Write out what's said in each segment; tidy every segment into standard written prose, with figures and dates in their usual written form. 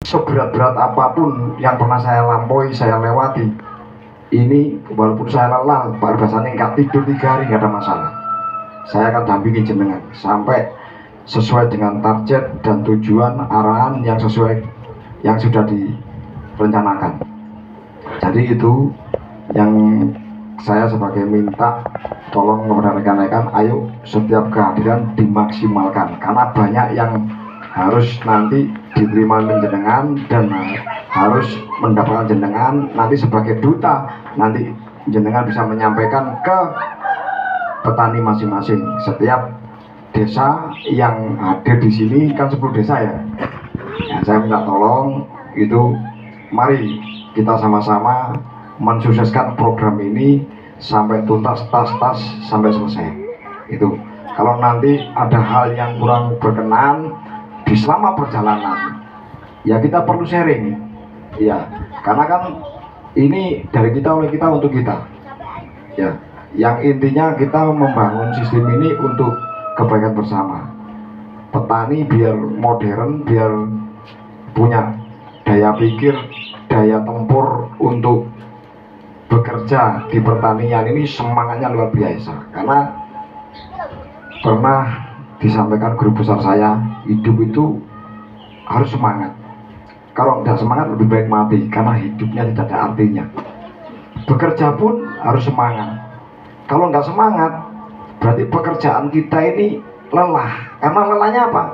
seberat-berat apapun yang pernah saya lampaui, saya lewati, ini walaupun saya lelah, bahasanya nggak tidur 3 hari nggak ada masalah. Saya akan dampingi jenengan sampai sesuai dengan target dan tujuan arahan yang sesuai yang sudah direncanakan. Jadi itu yang saya sebagai minta tolong kepada rekan-rekan, ayo setiap kehadiran dimaksimalkan karena banyak yang harus nanti diterima jenengan dan harus mendapatkan jenengan nanti sebagai duta, nanti jenengan bisa menyampaikan ke petani masing-masing. Setiap desa yang hadir di sini kan 10 desa ya. Saya minta tolong itu, mari kita sama-sama mensukseskan program ini sampai tuntas, tas sampai selesai. Itu kalau nanti ada hal yang kurang berkenan di selama perjalanan, ya kita perlu sharing, ya karena kan ini dari kita oleh kita untuk kita, ya yang intinya kita membangun sistem ini untuk kebaikan bersama. Petani biar modern, biar punya daya pikir, daya tempur untuk bekerja di pertanian ini semangatnya luar biasa. Karena pernah disampaikan guru besar saya, hidup itu harus semangat. Kalau tidak semangat lebih baik mati, karena hidupnya tidak ada artinya. Bekerja pun harus semangat. Kalau nggak semangat, berarti pekerjaan kita ini lelah. Karena lelahnya apa?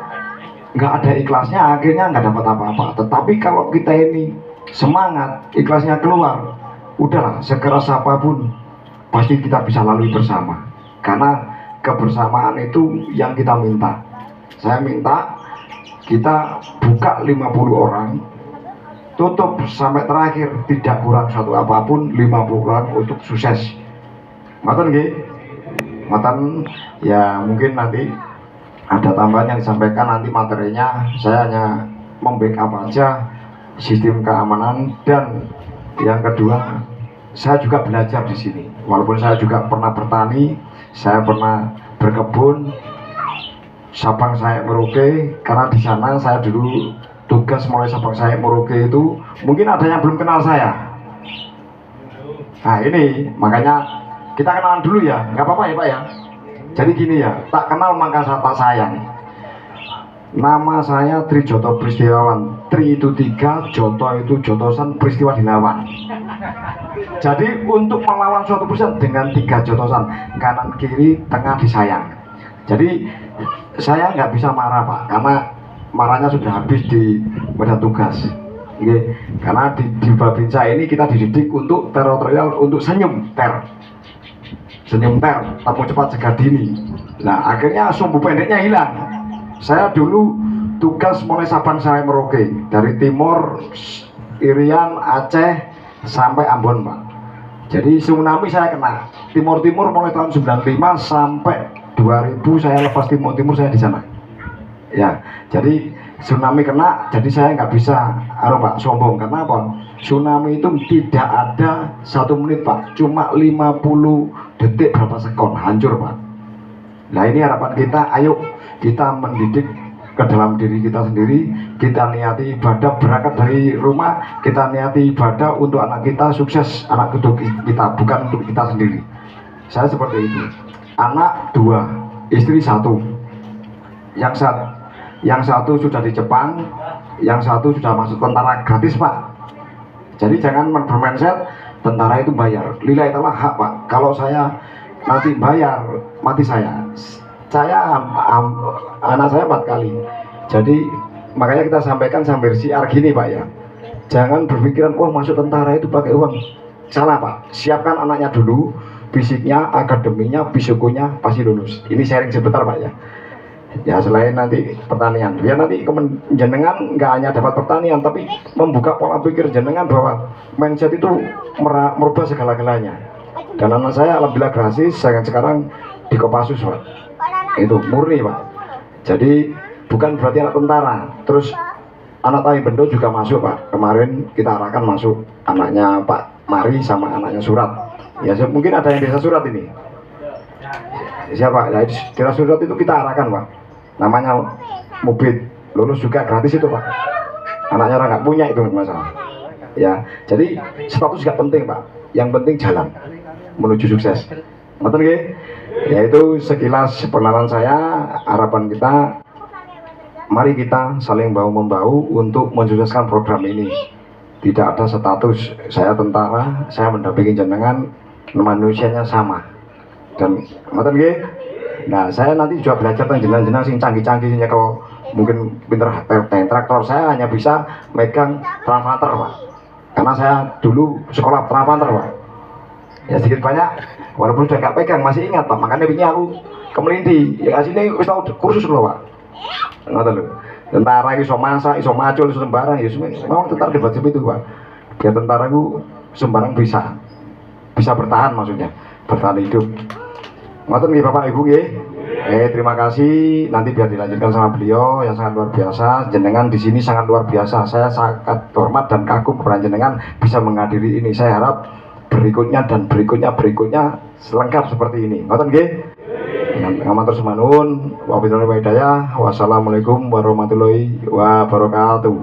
Nggak ada ikhlasnya, akhirnya nggak dapat apa-apa. Tetapi kalau kita ini semangat, ikhlasnya keluar, udahlah sekeras apapun pasti kita bisa lalui bersama. Karena kebersamaan itu yang kita minta. Saya minta kita buka 50 orang, tutup sampai terakhir, tidak kurang satu apapun, 50 orang untuk sukses. Ngoten nggih? Ngoten ya, mungkin nanti ada tambahan yang disampaikan nanti materinya, saya hanya membackup aja sistem keamanan. Dan yang kedua, saya juga belajar di sini. Walaupun saya juga pernah bertani, saya pernah berkebun, Sabang Sayek Merauke, karena di sana saya dulu tugas mulai Sabang Sayek Merauke itu mungkin ada yang belum kenal saya. Nah ini makanya kita kenalan dulu ya, nggak apa-apa ya Pak ya. Jadi gini ya, tak kenal maka tak sayang. Nama saya Trijoto Pristiawan. Tri itu 3, Joto itu jotosan, peristiwa dilawan. Jadi untuk melawan suatu perusahaan dengan 3 jotosan, kanan kiri tengah disayang. Jadi saya nggak bisa marah Pak, karena marahnya sudah habis di medan tugas. Oke. Karena di Babinsa ini kita dididik untuk teritorial, untuk senyum ter, tamu cepat cegah dini. Nah akhirnya sumbu pendeknya hilang. Saya dulu tugas mulai Sabang Sayek Merauke, dari timur Irian, Aceh sampai Ambon Pak. Jadi tsunami saya kena timur mulai tahun 95 sampai 2000 saya lepas timur saya di sana. Ya, jadi tsunami kena, jadi saya nggak bisa Pak sombong. Karena apa? Tsunami itu tidak ada 1 menit Pak, cuma 50 detik berapa sekon hancur Pak. Nah ini harapan kita, ayo kita mendidik ke dalam diri kita sendiri, kita niati ibadah berangkat dari rumah, kita niati ibadah untuk anak kita sukses, anak kedua kita, bukan untuk kita sendiri. Saya seperti itu. Anak 2, istri 1. Yang satu sudah di Jepang, yang satu sudah masuk tentara gratis Pak. Jadi jangan bermindset tentara itu bayar. Lillahi ta'ala hak Pak. Kalau saya nanti bayar, mati saya. Anak saya 4 kali. Jadi makanya kita sampaikan sambil siar gini Pak ya. Jangan berpikiran wah masuk tentara itu pakai uang. Salah Pak. Siapkan anaknya dulu, fisiknya, akademinya, psikonya pasti lulus. Ini sharing sebentar Pak ya. Ya selain nanti pertanian, biar nanti jenengan nggak hanya dapat pertanian, tapi membuka pola pikir jenengan bahwa mindset itu merubah segala-galanya. Dan anak saya alhamdulillah gratis, saya sekarang di Kopassus Pak. Itu murni Pak. Jadi bukan berarti anak tentara. Terus anak Tahi Bendo juga masuk Pak. Kemarin kita arahkan masuk anaknya Pak Mari sama anaknya Surat. Ya mungkin ada yang desa Surat ini. Siapa? Ya, desa Surat itu kita arahkan Pak. Namanya Mubid, lulus juga gratis itu Pak. Anaknya orang nggak punya itu masalah. Ya, jadi status nggak penting Pak. Yang penting jalan menuju sukses. Ngoten nggih? Yaitu sekilas pengenalan saya, harapan kita mari kita saling bahu-membahu untuk mensukseskan program ini. Tidak ada status saya tentara, saya mendampingi jenengan, manusianya sama. Dan ngoten nggih. Nah, saya nanti juga belajar tentang jenengan-jenengan sing canggih-canggih sing kalau mungkin pinter traktor, saya hanya bisa megang translator Pak. Karena saya dulu sekolah translator Pak. Ya sedikit banyak, walaupun sudah nggak pegang masih ingat Pak. Makanya ini aku kemelinti. Ya sini wis tau kursus loh Pak. Ngoten lho. Tentara iso masak, iso macul, iso sembarang ya memang tentara debat seperti itu Pak. Biar tentara itu sembarang bisa bertahan maksudnya, bertahan hidup. Ngoten nggih Bapak Ibu nggih. Terima kasih. Nanti biar dilanjutkan sama beliau yang sangat luar biasa. Jenengan di sini sangat luar biasa. Saya sangat hormat dan kagum kepada jenengan bisa menghadiri ini. Saya harap berikutnya dan berikutnya selengkap seperti ini. Ngoten nggih. Matur sumanun. Wabillahi hidayah. Wassalamualaikum warahmatullahi wabarakatuh.